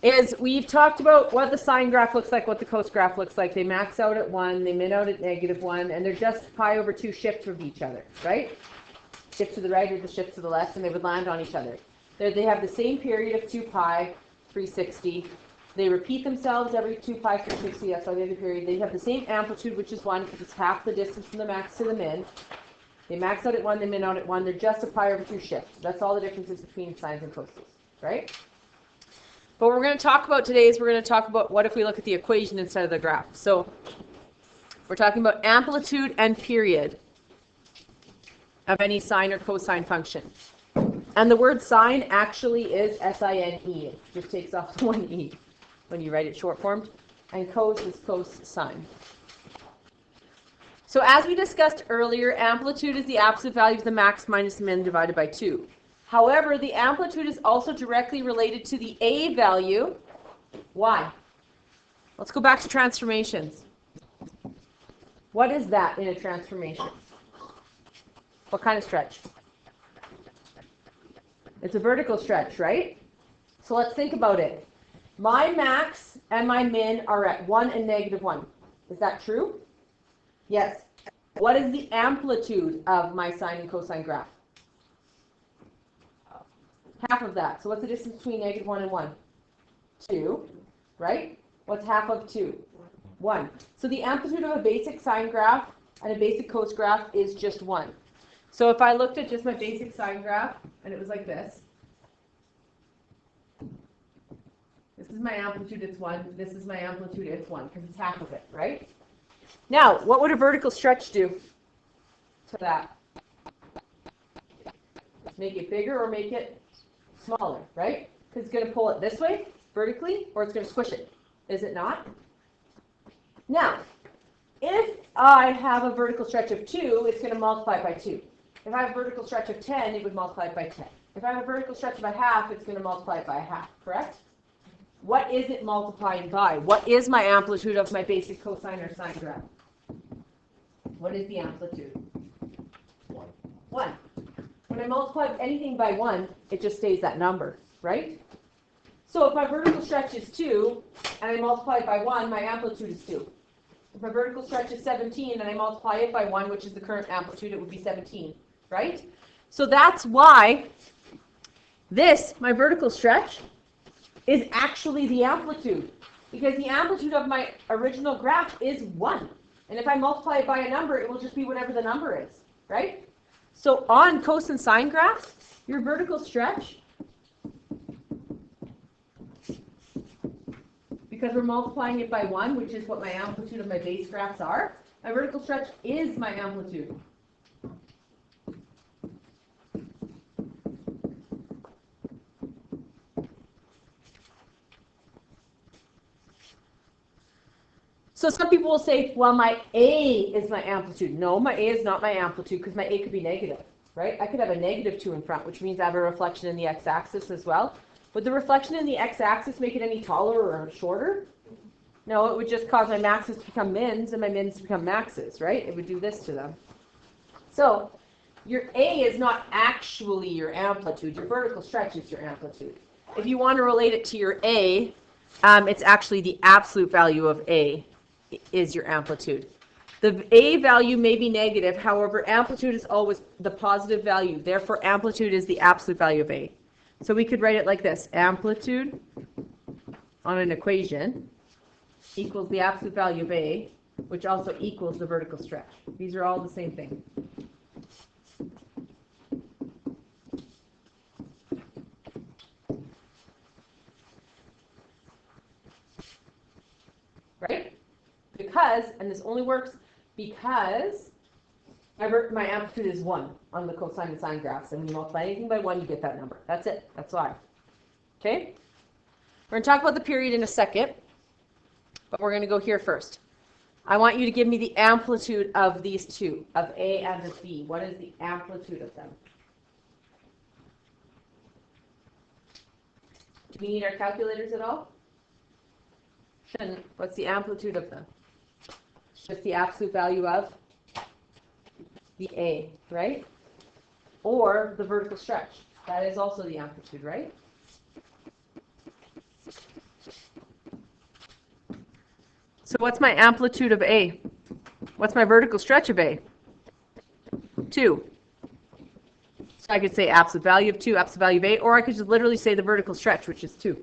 is we've talked about what the sine graph looks like, what the cos graph looks like. They max out at 1, they min out at -1, and they're just pi over 2 shifts of each other, right? Shift to the right or the shift to the left, and they would land on each other. They have the same period of 2 pi, 360. They repeat themselves every 2 pi, 360, that's why they have the period. They have the same amplitude, which is 1, because it's half the distance from the max to the min. They max out at 1, they min out at 1. They're just a pi over 2 shifts. That's all the differences between sines and coses, right? But what we're going to talk about today is we're going to talk about what if we look at the equation instead of the graph. So we're talking about amplitude and period of any sine or cosine function. And the word sine actually is S-I-N-E. It just takes off the one E when you write it short formed. And cos is cos sine. So as we discussed earlier, amplitude is the absolute value of the max minus min divided by 2. However, the amplitude is also directly related to the A value. Why? Let's go back to transformations. What is that in a transformation? What kind of stretch? It's a vertical stretch, right? So let's think about it. My max and my min are at 1 and -1. Is that true? Yes. What is the amplitude of my sine and cosine graph? Half of that. So what's the distance between -1 and 1? 2, right? What's half of 2? 1. So the amplitude of a basic sine graph and a basic cos graph is just 1. So if I looked at just my basic sine graph and it was like this. This is my amplitude, it's 1. This is my amplitude, it's 1, because it's half of it, right? Now, what would a vertical stretch do to that? Make it bigger or make it smaller, right? Because it's going to pull it this way, vertically, or it's going to squish it. Is it not? Now, if I have a vertical stretch of 2, it's going to multiply it by 2. If I have a vertical stretch of 10, it would multiply it by 10. If I have a vertical stretch of a half, it's going to multiply it by a half, correct? What is it multiplying by? What is my amplitude of my basic cosine or sine graph? What is the amplitude? 1. When I multiply anything by 1, it just stays that number, right? So if my vertical stretch is 2, and I multiply it by 1, my amplitude is 2. If my vertical stretch is 17, and I multiply it by 1, which is the current amplitude, it would be 17, right? So that's why this, my vertical stretch, is actually the amplitude. Because the amplitude of my original graph is 1. And if I multiply it by a number, it will just be whatever the number is, right? So on cos and sine graphs, your vertical stretch, because we're multiplying it by 1, which is what my amplitude of my base graphs are, my vertical stretch is my amplitude. So some people will say, well, my A is my amplitude. No, my A is not my amplitude because my A could be negative, right? I could have a -2 in front, which means I have a reflection in the x-axis as well. Would the reflection in the x-axis make it any taller or shorter? No, it would just cause my maxes to become mins and my mins to become maxes, right? It would do this to them. So your A is not actually your amplitude. Your vertical stretch is your amplitude. If you want to relate it to your A, it's actually the absolute value of A is your amplitude. The A value may be negative, however, amplitude is always the positive value. Therefore, amplitude is the absolute value of A. So we could write it like this. Amplitude on an equation equals the absolute value of A, which also equals the vertical stretch. These are all the same thing. Right? Because, and this only works because my amplitude is 1 on the cosine and sine graphs. And when you multiply anything by 1, you get that number. That's it. That's why. Okay? We're going to talk about the period in a second. But we're going to go here first. I want you to give me the amplitude of these two, of A and of B. What is the amplitude of them? Do we need our calculators at all? Shouldn't. What's the amplitude of them? Just the absolute value of the A, right? Or the vertical stretch. That is also the amplitude, right? So what's my amplitude of A? What's my vertical stretch of A? 2. So I could say absolute value of 2, absolute value of A, or I could just literally say the vertical stretch, which is 2.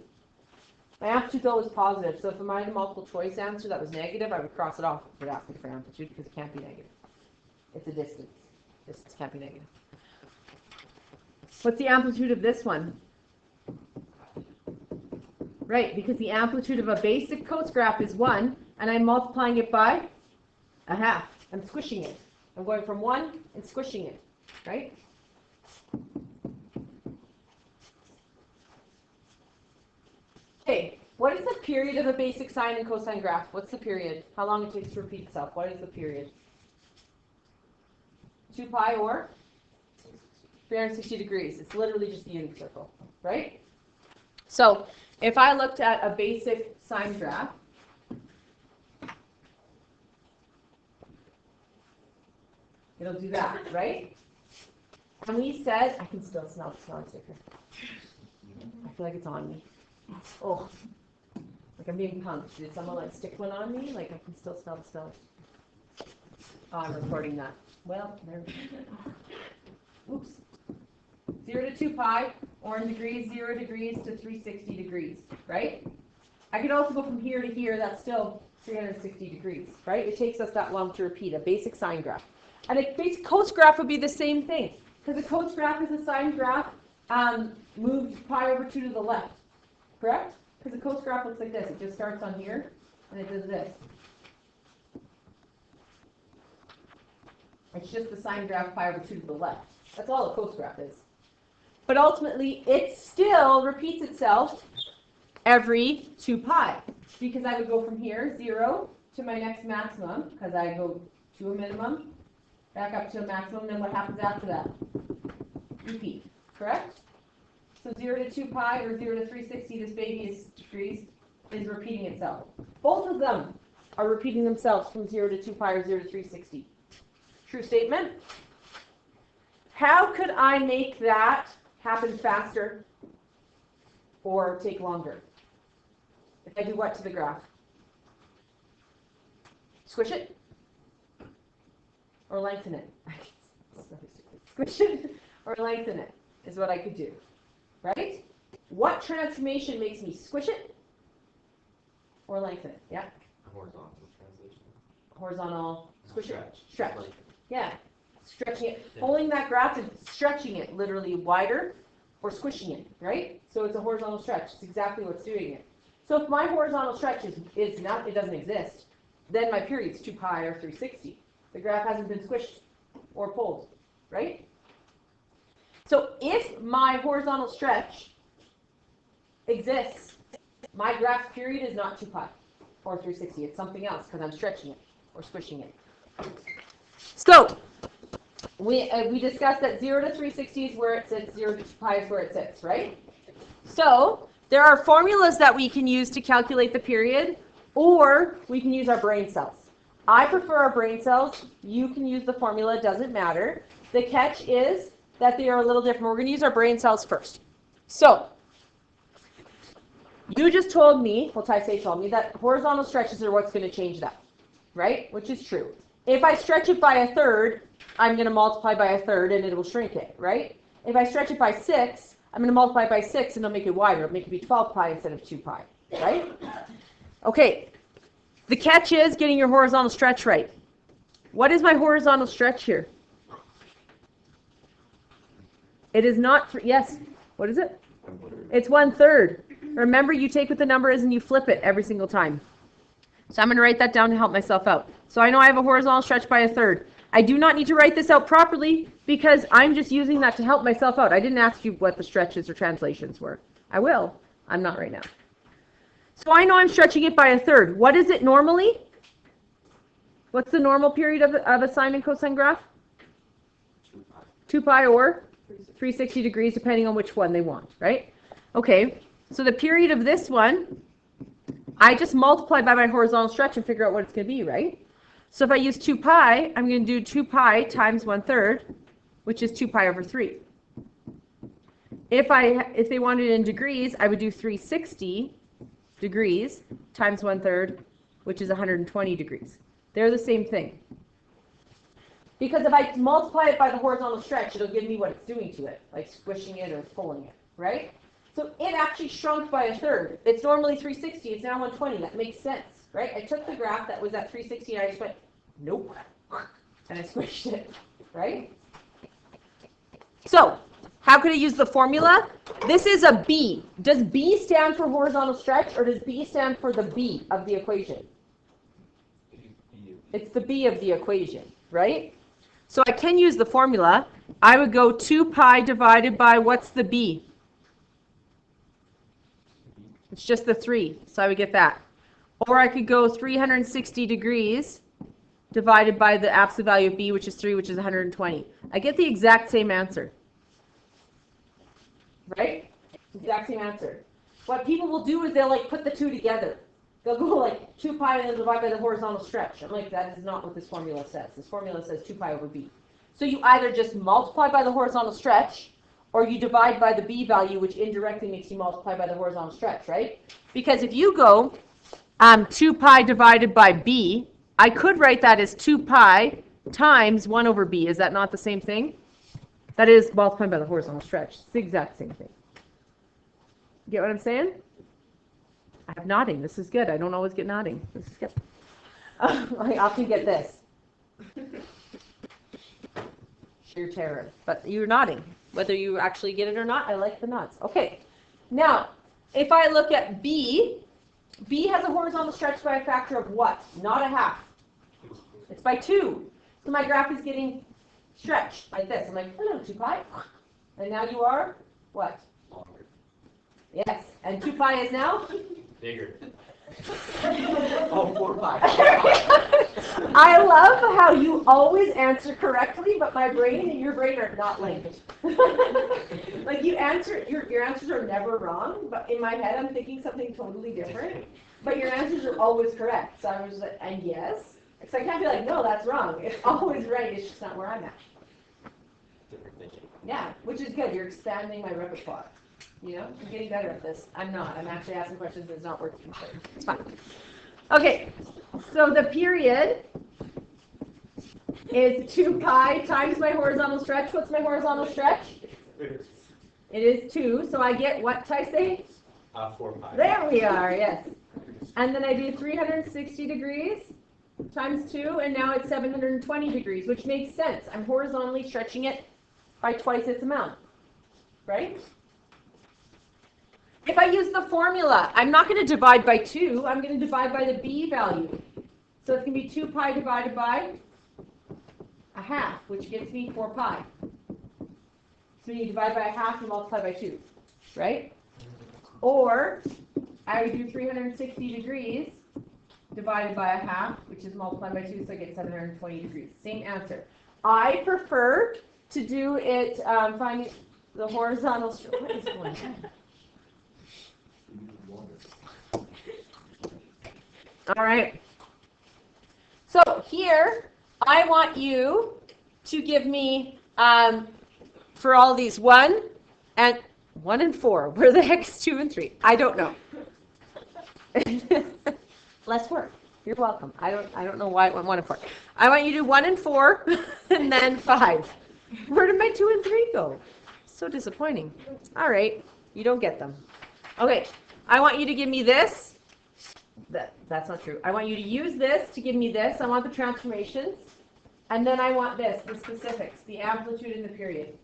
My amplitude is always positive, so if I had a multiple choice answer that was negative, I would cross it off if it asked me for amplitude, because it can't be negative. It's a distance. Distance can't be negative. What's the amplitude of this one? Right, because the amplitude of a basic coast graph is 1, and I'm multiplying it by a half. I'm squishing it. I'm going from 1 and squishing it, right? Okay, what is the period of a basic sine and cosine graph? What's the period? How long it takes to repeat itself? What is the period? 2 pi or 360 degrees. It's literally just a unit circle, right? So if I looked at a basic sine graph, it'll do that, right? And we said, I can still smell the smelling sticker. I feel like it's on me. Oh, like I'm being punked. Did someone like stick one on me? Like I can still smell the smell. Oh, I'm recording that. Well, there we go. Oops. 0 to 2 pi, or in degrees, 0 degrees to 360 degrees, right? I could also go from here to here. That's still 360 degrees, right? It takes us that long to repeat a basic sine graph. And a basic cos graph would be the same thing, because a cos graph is a sine graph moved pi over 2 to the left. Correct? Because the cos graph looks like this. It just starts on here, and it does this. It's just the sine graph pi over 2 to the left. That's all a cos graph is. But ultimately, it still repeats itself every 2 pi. Because I would go from here, 0, to my next maximum, because I go to a minimum, back up to a maximum, then what happens after that? Repeat. Correct? So 0 to 2 pi or 0 to 360, this baby is degrees, is repeating itself. Both of them are repeating themselves from 0 to 2 pi or 0 to 360. True statement? How could I make that happen faster or take longer? If I do what to the graph? Squish it? Or lengthen it? Squish it or lengthen it is what I could do. Right? What transformation makes me squish it or lengthen it? Yeah? Horizontal translation. Horizontal, squish it, Stretch. stretch. Yeah, stretching it, pulling that graph and stretching it literally wider or squishing it, right? So it's a horizontal stretch. It's exactly what's doing it. So if my horizontal stretch is not, it doesn't exist, then my period's 2 pi or 360. The graph hasn't been squished or pulled, right? So if my horizontal stretch exists, my graph's period is not 2 pi or 360. It's something else because I'm stretching it or squishing it. So we discussed that 0 to 360 is where it sits, 0 to 2 pi is where it sits, right? So there are formulas that we can use to calculate the period, or we can use our brain cells. I prefer our brain cells. You can use the formula, it doesn't matter. The catch is that they are a little different. We're going to use our brain cells first. So you just told me, well, Taisei told me, that horizontal stretches are what's going to change that, right? Which is true. If I stretch it by a third, I'm going to multiply by a third and it will shrink it, right? If I stretch it by 6, I'm going to multiply by 6 and it'll make it wider. It'll make it be 12 pi instead of 2 pi, right? Okay. The catch is getting your horizontal stretch right. What is my horizontal stretch here? It is not, yes, what is it? It's 1/3. Remember, you take what the number is and you flip it every single time. So I'm going to write that down to help myself out. So I know I have a horizontal stretch by 1/3. I do not need to write this out properly because I'm just using that to help myself out. I didn't ask you what the stretches or translations were. I will. I'm not right now. So I know I'm stretching it by 1/3. What is it normally? What's the normal period of a sine and cosine graph? 2 pi or 360 degrees, depending on which one they want, right? Okay, so the period of this one, I just multiply by my horizontal stretch and figure out what it's going to be, right? So if I use 2 pi, I'm going to do 2 pi times 1/3, which is 2 pi over 3. If they wanted it in degrees, I would do 360 degrees times 1/3, which is 120 degrees. They're the same thing. Because if I multiply it by the horizontal stretch, it'll give me what it's doing to it, like squishing it or pulling it, right? So it actually shrunk by a third. It's normally 360, it's now 120. That makes sense, right? I took the graph that was at 360 and I just went, nope, and I squished it, right? So, how could I use the formula? This is a B. Does B stand for horizontal stretch, or does B stand for the B of the equation? It's the B of the equation, right? So I can use the formula. I would go 2 pi divided by, what's the B? It's just the 3, so I would get that. Or I could go 360 degrees divided by the absolute value of B, which is 3, which is 120. I get the exact same answer. Right? Exact same answer. What people will do is they'll like put the two together. They'll go like 2 pi and then divide by the horizontal stretch. I'm like, that is not what this formula says. This formula says 2 pi over B. So you either just multiply by the horizontal stretch, or you divide by the B value, which indirectly makes you multiply by the horizontal stretch, right? Because if you go 2 pi divided by B, I could write that as 2 pi times 1 over B. Is that not the same thing? That is multiplied by the horizontal stretch. It's the exact same thing. Get what I'm saying? I have nodding. This is good. I don't always get nodding. This is good. I often get this. Sheer terror. But you're nodding. Whether you actually get it or not, I like the nods. Okay. Now, if I look at B, B has a horizontal stretch by a factor of what? Not a half. It's by 2. So my graph is getting stretched like this. I'm like, hello, 2 pi. And now you are what? Longer. Yes. And 2 pi is now? Bigger. Oh, 4 pi. I love how you always answer correctly, but my brain and your brain are not linked. Like you answer, your answers are never wrong, but in my head I'm thinking something totally different. But your answers are always correct. So I was like, and yes. So I can't be like, no, that's wrong. It's always right. It's just not where I'm at. Different thinking. Yeah, which is good. You're expanding my repertoire. You know, I'm getting better at this. I'm not. I'm actually asking questions that's not working. So it's fine. Okay, so the period is 2 pi times my horizontal stretch. What's my horizontal stretch? It is 2. So I get what did I say? 4 pi. There we are, yes. And then I do 360 degrees times 2, and now it's 720 degrees, which makes sense. I'm horizontally stretching it by twice its amount, right? If I use the formula, I'm not going to divide by 2. I'm going to divide by the B value. So it's going to be 2 pi divided by a half, which gets me 4 pi. So you divide by a half and multiply by 2, right? Or I would do 360 degrees divided by a half, which is multiplied by 2, so I get 720 degrees. Same answer. I prefer to do it finding the horizontal. What is going on? All right. So here, I want you to give me, for all these 1 and 4. Where the heck is 2 and 3? I don't know. Less work. You're welcome. I don't know why it went 1 and 4. I want you to do 1 and 4, and then 5. Where did my 2 and 3 go? So disappointing. All right. You don't get them. Okay. I want you to give me this. That's not true. I want you to use this to give me this. I want the transformations. And then I want this, the specifics, the amplitude and the period.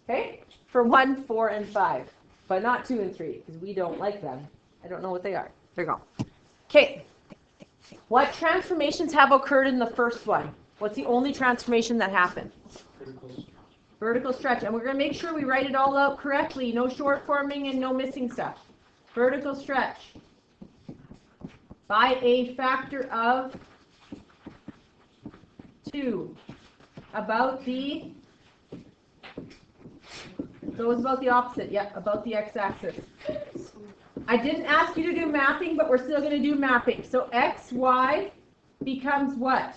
Okay? For 1, 4, and 5. But not 2 and 3, because we don't like them. I don't know what they are. There you go. Okay. What transformations have occurred in the first one? What's the only transformation that happened? Vertical stretch. And we're going to make sure we write it all out correctly. No short forming and no missing stuff. Vertical stretch. By a factor of 2. About the, so it's about the opposite. Yeah, about the x-axis. I didn't ask you to do mapping, but we're still going to do mapping. So x, y becomes what?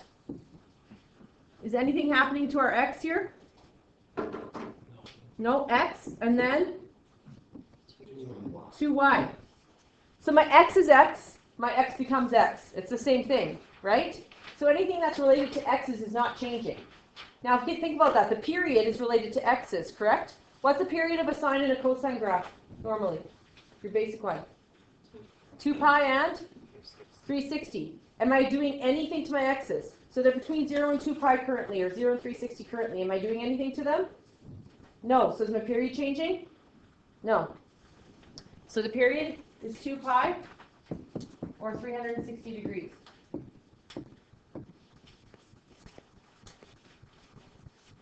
Is anything happening to our x here? No, x, and then 2y. So my x is x, my x becomes x. It's the same thing, right? So anything that's related to x's is not changing. Now, if you think about that, the period is related to x's, correct? What's the period of a sine and a cosine graph, normally? Your basic one. 2 pi and 360. Am I doing anything to my x's? So they're between 0 and 2 pi currently, or 0 and 360 currently. Am I doing anything to them? No. So is my period changing? No. So the period is 2 pi, or 360 degrees.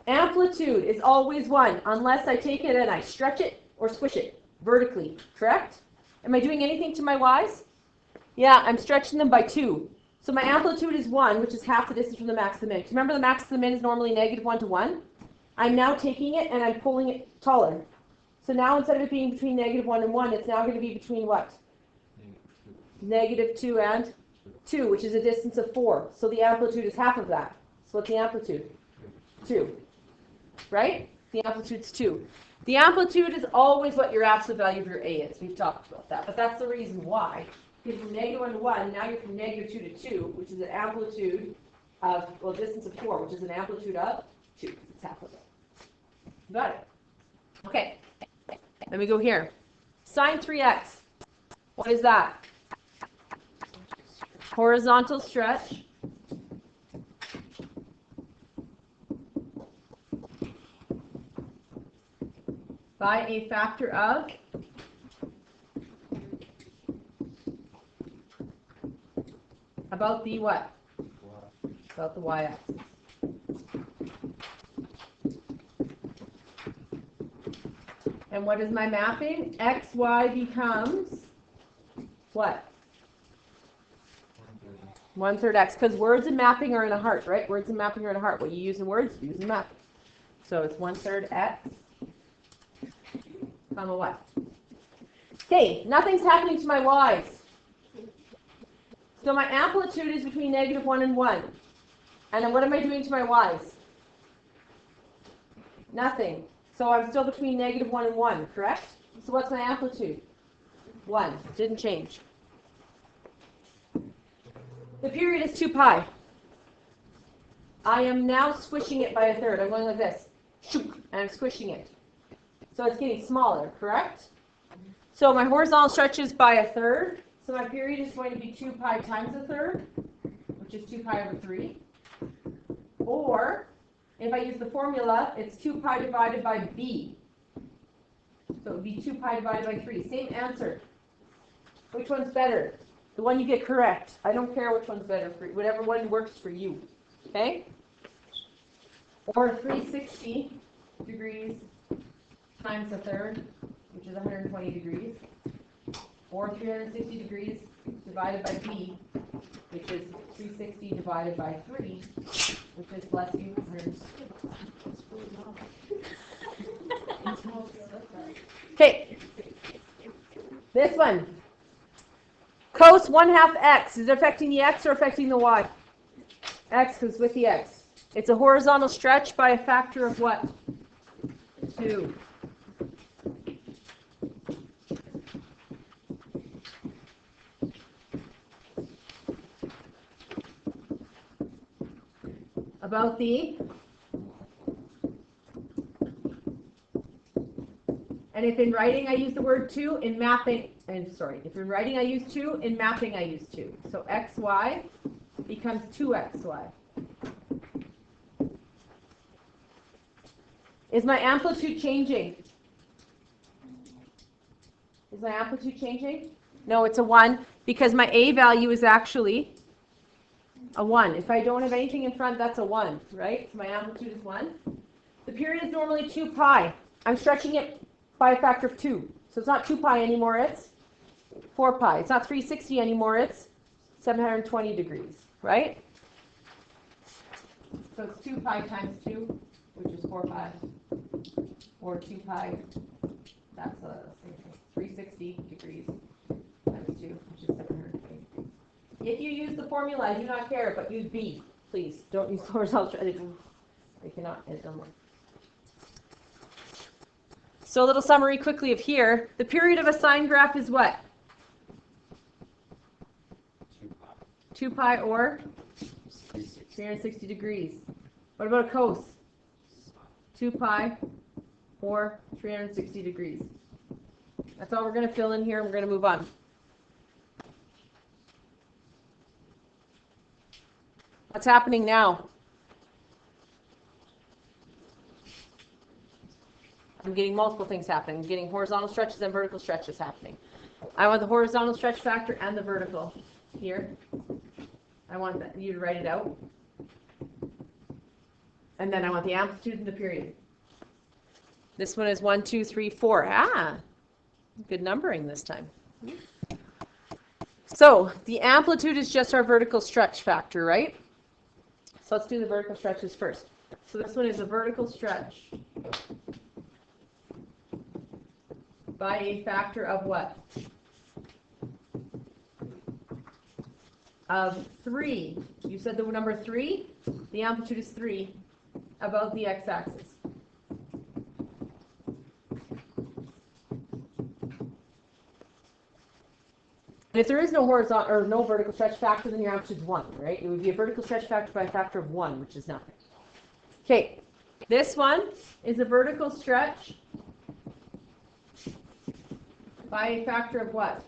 Amplitude is always 1, unless I take it and I stretch it or squish it vertically, correct? Am I doing anything to my y's? Yeah, I'm stretching them by 2. So my amplitude is 1, which is half the distance from the max to the min. Remember the max to the min is normally negative 1 to 1? I'm now taking it and I'm pulling it taller. So now instead of it being between negative 1 and 1, it's now going to be between what? Negative 2 and 2, which is a distance of 4. So the amplitude is half of that. So what's the amplitude? 2. Right? The amplitude's 2. The amplitude is always what your absolute value of your A is. We've talked about that. But that's the reason why. Because from negative 1 to 1, now you're from negative 2 to 2, which is an amplitude of, well, distance of 4, which is an amplitude of 2. It's half of it. Got it. Okay. Let me go here. Sine 3x. What is that? Horizontal stretch by a factor of about the what? About the y-axis. And what is my mapping? XY becomes what? 1/3 x, because words and mapping are in a heart, right? Words and mapping are in a heart. What you use in words, you use in mapping. So it's 1/3 x, comma what? Okay, nothing's happening to my y's. So my amplitude is between negative 1 and 1. And then what am I doing to my y's? Nothing. So I'm still between negative 1 and 1, correct? So what's my amplitude? 1. Didn't change. The period is 2 pi. I am now squishing it by 1/3. I'm going like this. And I'm squishing it. So it's getting smaller, correct? So my horizontal stretches by 1/3. So my period is going to be 2 pi times 1/3, which is 2 pi over 3. Or, if I use the formula, it's 2 pi divided by b. So it would be 2 pi divided by 3. Same answer. Which one's better? The one you get correct. I don't care which one's better for you. Whatever one works for you. Okay? Or 360 degrees times 1/3, which is 120 degrees. Or 360 degrees divided by b, which is 360 divided by 3, which is, bless you, 160. Okay. This one. Cos 1/2 x. Is it affecting the x or affecting the y? X, because with the x. It's a horizontal stretch by a factor of what? 2. About the, and if in writing I use the word 2, in mapping, if in writing I use 2, in mapping I use 2. So xy becomes 2xy. Is my amplitude changing? Is my amplitude changing? No, it's a 1, because my A value is actually a 1. If I don't have anything in front, that's a 1, right? So my amplitude is 1. The period is normally 2 pi. I'm stretching it by a factor of 2. So it's not 2 pi anymore, it's 4 pi. It's not 360 anymore, it's 720 degrees, right? So it's 2 pi times 2, which is 4 pi. Or 2 pi, that's 360 degrees times 2, which is 720 degrees. If you use the formula, I do not care, but use B, please. Don't use the horizontal stretch. They cannot, it doesn't work. So a little summary quickly of here. The period of a sine graph is what? 2 pi or 360 degrees. What about a cos? 2 pi or 360 degrees. That's all we're going to fill in here, and we're going to move on. What's happening now? I'm getting multiple things happening. I'm getting horizontal stretches and vertical stretches happening. I want the horizontal stretch factor and the vertical here. I want you to write it out. And then I want the amplitude and the period. This one is 1, 2, 3, 4. Ah, good numbering this time. So the amplitude is just our vertical stretch factor, right? So let's do the vertical stretches first. So this one is a vertical stretch by a factor of what? Of 3. You said the number 3? The amplitude is 3 above the x-axis. And if there is no horizontal or no vertical stretch factor, then your amplitude is 1, right? It would be a vertical stretch factor by a factor of 1, which is nothing. Okay, this one is a vertical stretch by a factor of what?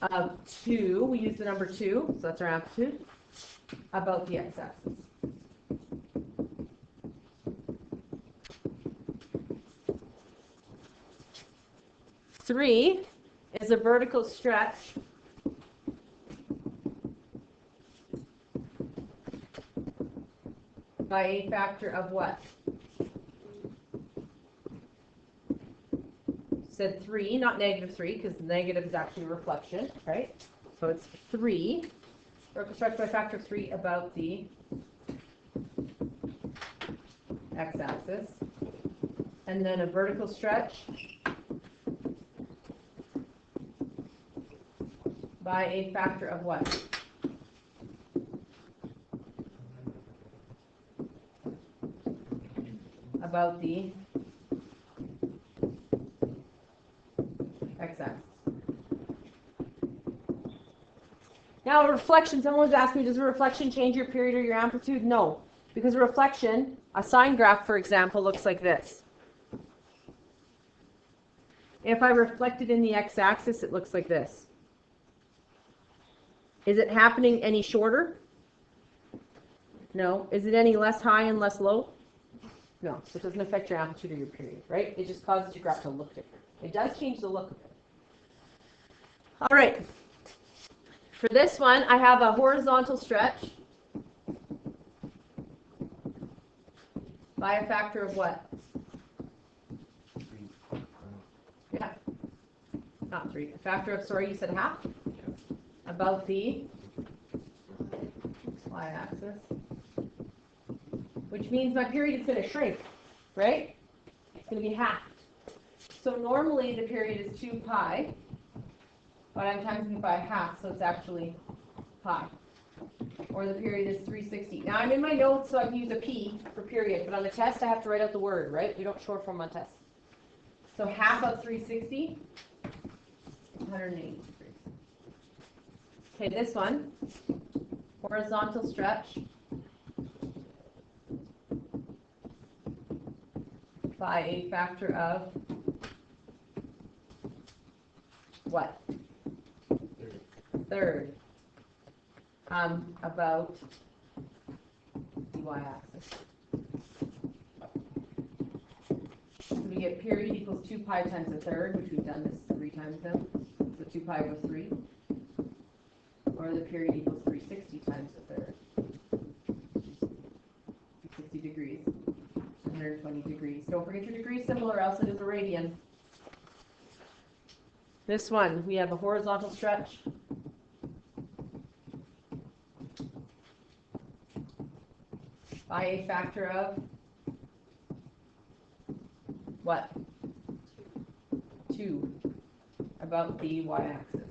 Of 2. We use the number 2, so that's our amplitude, about the x-axis. Three is a vertical stretch by a factor of what? Said 3, not negative 3, because negative is actually a reflection, right? So it's 3. Vertical stretch by a factor of 3 about the x-axis. And then a vertical stretch by a factor of what? About the x-axis. Now a reflection, someone was asking me, does a reflection change your period or your amplitude? No, because a reflection, a sine graph, for example, looks like this. If I reflect it in the x-axis, it looks like this. Is it happening any shorter? No. Is it any less high and less low? No. So it doesn't affect your amplitude or your period, right? It just causes your graph to look different. It does change the look of it. All right. For this one, I have a horizontal stretch by a factor of what? Yeah. Not 3. A factor of, sorry, you said half? About the y-axis, which means my period is going to shrink, right? It's going to be halved. So normally the period is 2 pi, but I'm timesing it by half, so it's actually pi. Or the period is 360. Now I'm in my notes, so I can use a p for period, but on the test I have to write out the word, right? We don't short form on tests. So half of 360 is 180. Okay, this one, horizontal stretch by a factor of what? Third. About the y-axis. So we get period equals 2 pi times a third, which we've done this 3 times now. So 2 pi over 3. Or the period equals 360 times a third. 360 degrees. 120 degrees. Don't forget your degree symbol or else it is a radian. This one, we have a horizontal stretch by a factor of what? 2 about the y-axis.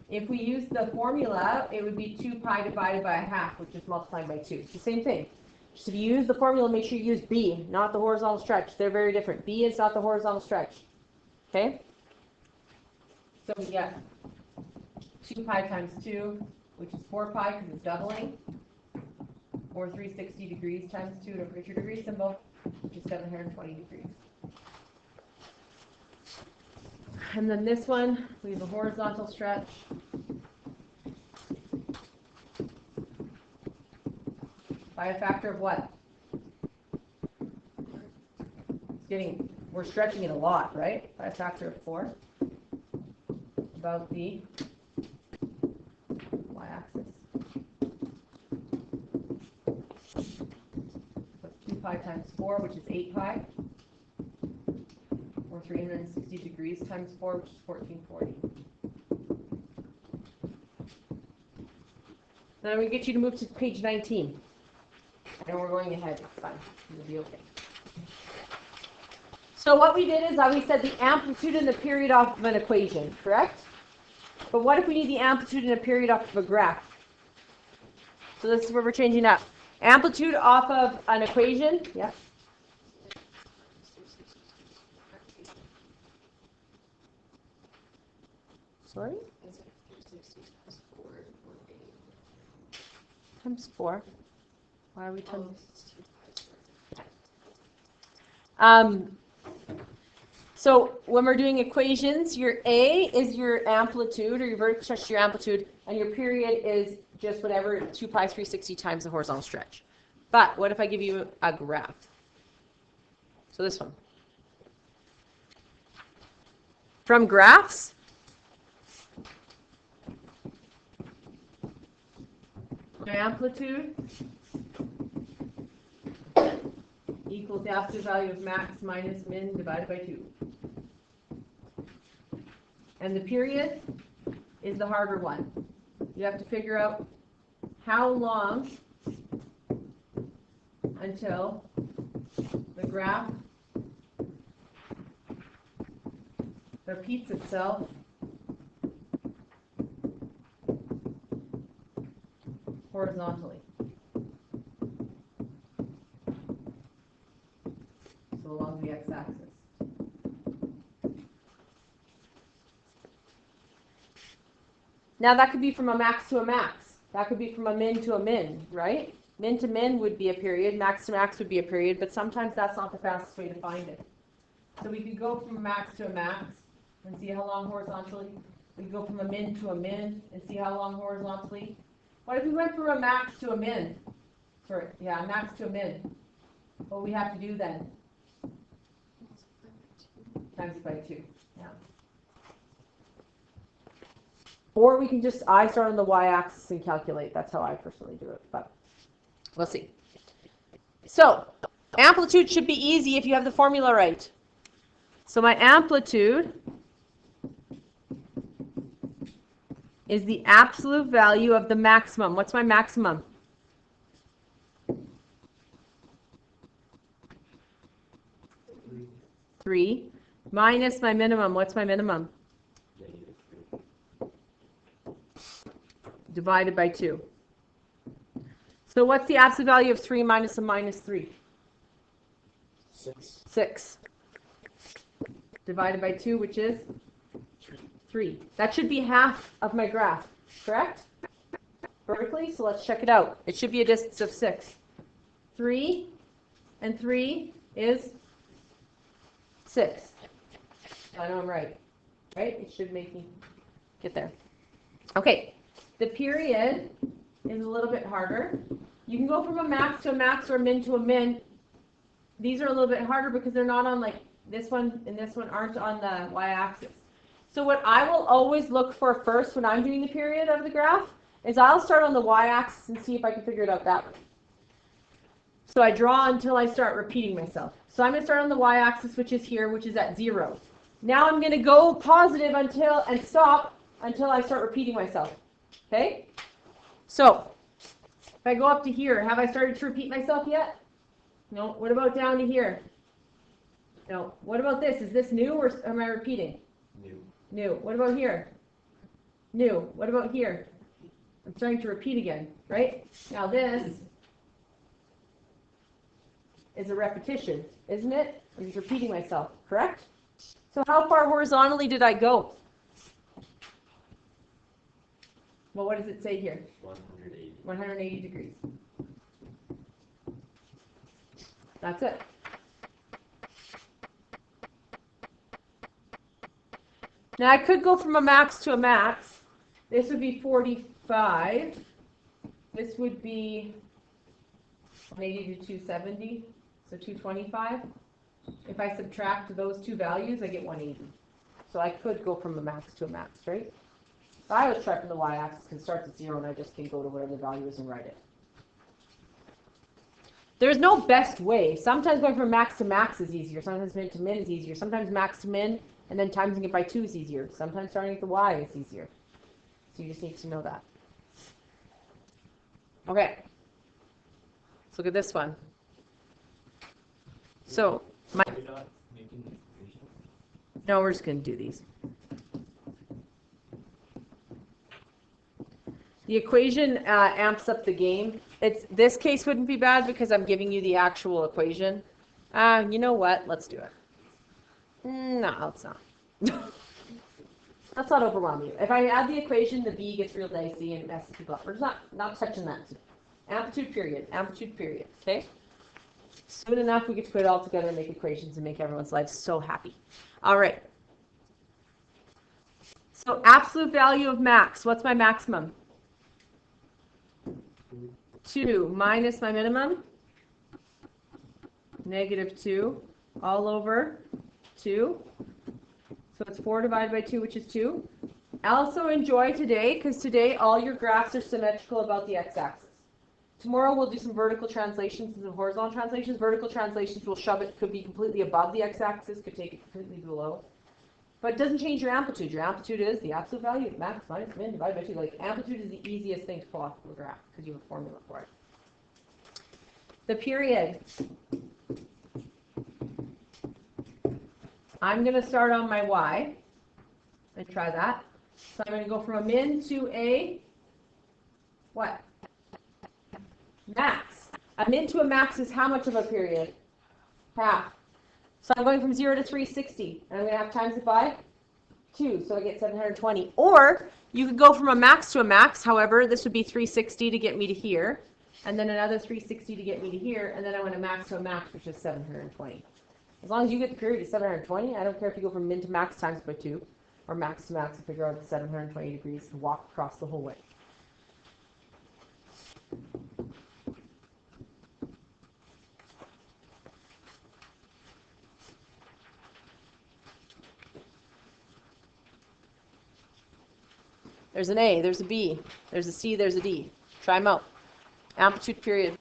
If we use the formula, it would be 2 pi divided by a half, which is multiplied by 2. It's the same thing. Just if you use the formula, make sure you use b, not the horizontal stretch. They're very different. B is not the horizontal stretch. Okay? So we get 2 pi times 2, which is 4 pi because it's doubling, or 360 degrees times 2, don't forget your degree symbol, which is 720 degrees. And then this one, we have a horizontal stretch. By a factor of what? We're stretching it a lot, right? By a factor of 4. About the y-axis. So 2 pi times 4, which is 8 pi. Or 360 degrees times 4, which is 1440. Then we get you to move to page 19. And we're going ahead. It's fine. It'll be okay. So what we did is we said the amplitude and the period off of an equation, correct? But what if we need the amplitude and the period off of a graph? So this is where we're changing up. Amplitude off of an equation. Yeah. Sorry? Times 4. Why are we times? So when we're doing equations, your A is your amplitude, or your vertical stretch is your amplitude, and your period is just whatever, 2 pi 360 times the horizontal stretch. But what if I give you a graph? So this one. From graphs, my amplitude equals the absolute value of max minus min divided by 2. And the period is the harder one. You have to figure out how long until the graph repeats itself horizontally. So along the x-axis. Now that could be from a max to a max. That could be from a min to a min, right? Min to min would be a period, max to max would be a period, but sometimes that's not the fastest way to find it. So we could go from a max to a max and see how long horizontally. We could go from a min to a min and see how long horizontally. What if we went from a max to a min? Sorry, yeah, a max to a min. What do we have to do then? Times by 2. Yeah. Or we can just, I start on the y-axis and calculate. That's how I personally do it, but we'll see. So, amplitude should be easy if you have the formula right. So my amplitude is the absolute value of the maximum. What's my maximum? Three. Minus my minimum. What's my minimum? Divided by 2. So what's the absolute value of 3 minus a minus 3? 6. Divided by 2, which is 3. That should be half of my graph, correct? Vertically, so let's check it out. It should be a distance of 6. 3 and 3 is 6. I know I'm right. Right? It should make me get there. Okay. The period is a little bit harder. You can go from a max to a max or a min to a min. These are a little bit harder because they're not on, like, this one and this one aren't on the y-axis. So what I will always look for first when I'm doing the period of the graph is I'll start on the y-axis and see if I can figure it out that way. So I draw until I start repeating myself. So I'm going to start on the y-axis, which is here, which is at 0. Now I'm going to go positive and stop until I start repeating myself. Okay? So, if I go up to here, have I started to repeat myself yet? No. What about down to here? No. What about this? Is this new or am I repeating? New. New. What about here? New. What about here? I'm starting to repeat again, right? Now this is a repetition, isn't it? I'm just repeating myself, correct? So how far horizontally did I go? Well, what does it say here? 180. 180 degrees. That's it. Now I could go from a max to a max. This would be 45. This would be 180 to 270, so 225. If I subtract those two values, I get 180. So I could go from a max to a max, right? I was trying from the y-axis because it starts at 0 and I just can go to whatever the value is and write it. There's no best way. Sometimes going from max to max is easier. Sometimes min to min is easier. Sometimes max to min and then timesing it by 2 is easier. Sometimes starting at the y is easier. So you just need to know that. Okay. Let's look at this one. So, You're not making the equation? no, we're just going to do these. The equation amps up the game. This case wouldn't be bad because I'm giving you the actual equation. You know what? Let's do it. No, let's not. Let's not overwhelm you. If I add the equation, the b gets real dicey and it messes people up. We're just not touching that. Amplitude period. Amplitude period. Okay? Soon enough, we get to put it all together and make equations and make everyone's lives so happy. All right. So absolute value of max. What's my maximum? 2 minus my minimum, negative 2, all over 2. So it's 4 divided by 2, which is 2. Also enjoy today, because today all your graphs are symmetrical about the x-axis. Tomorrow we'll do some vertical translations and some horizontal translations. Vertical translations will shove it, could be completely above the x-axis, could take it completely below. But it doesn't change your amplitude. Your amplitude is the absolute value of max minus min divided by 2. Like, amplitude is the easiest thing to pull off of a graph because you have a formula for it. The period. I'm going to start on my y and try that. So I'm going to go from a min to a what? Max. A min to a max is how much of a period? Half. So I'm going from 0 to 360, and I'm going to have times it by 2, so I get 720. Or you could go from a max to a max, however, this would be 360 to get me to here, and then another 360 to get me to here, and then I went a max to a max, which is 720. As long as you get the period of 720, I don't care if you go from min to max times by 2, or max to max and figure out 720 degrees and walk across the whole way. There's an A, there's a B, there's a C, there's a D. Try them out. Amplitude period.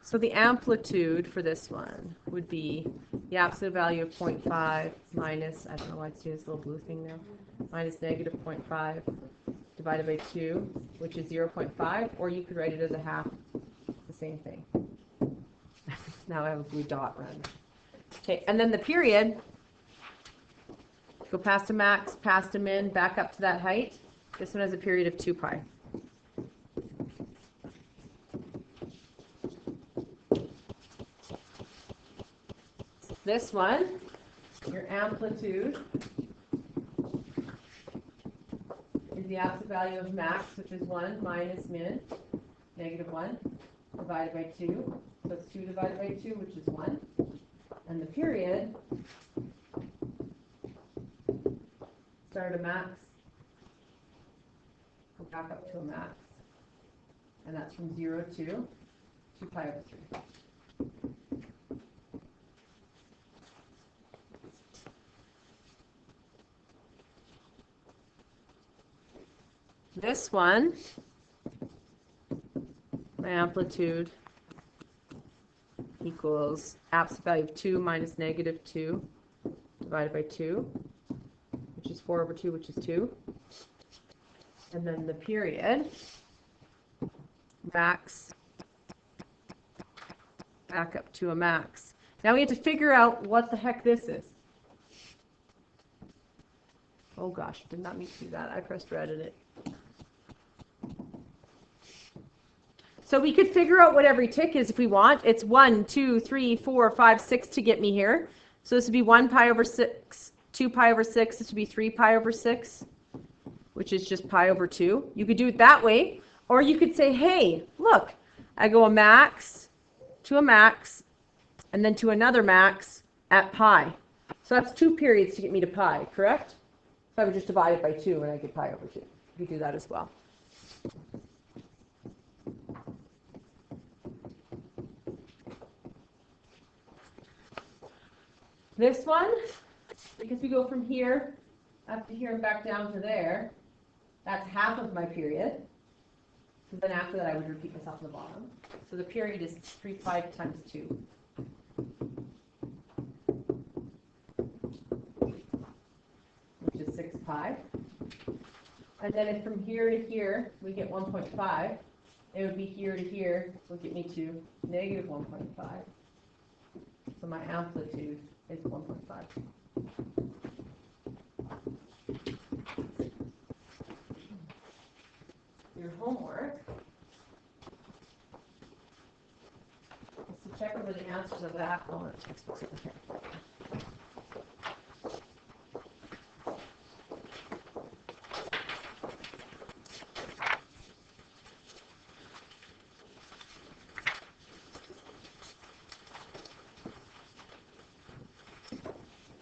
So the amplitude for this one would be the absolute value of 0.5 minus, I don't know why it's doing this little blue thing there, minus negative 0.5 divided by 2, which is 0.5, or you could write it as a half, the same thing. Now I have a blue dot run. Okay, and then the period, go past a max, past a min, back up to that height. This one has a period of 2 pi. This one, your amplitude, is the absolute value of max, which is 1 minus min, negative 1, divided by 2. So it's 2 divided by 2, which is 1. And the period, start at a max, go back up to a max. And that's from 0 to 2 pi over 3. This one, my amplitude equals absolute value of 2 minus negative 2 divided by 2, which is 4 over 2, which is 2. And then the period, max, back up to a max. Now we have to figure out what the heck this is. Oh gosh, did not mean to do that. I pressed red in it. So we could figure out what every tick is if we want. It's 1, 2, 3, 4, 5, 6 to get me here. So this would be 1 pi over 6, 2 pi over 6. This would be 3 pi over 6, which is just pi over 2. You could do it that way. Or you could say, hey, look, I go a max to a max and then to another max at pi. So that's 2 periods to get me to pi, correct? So I would just divide it by 2 and I get pi over 2. You could do that as well. This one, because we go from here up to here and back down to there, that's half of my period. So then after that I would repeat myself on the bottom. So the period is 3 pi times 2. Which is 6 pi. And then if from here to here we get 1.5, it would be here to here, so it would get me to negative 1.5. So my amplitude is 1.5. Your homework is to check over the answers of that. Oh, the textbook's over here.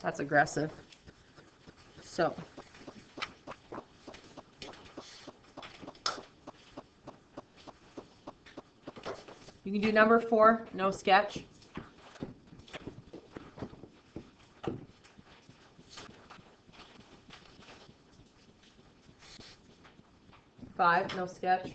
That's aggressive. So, you can do number 4, no sketch. 5, no sketch.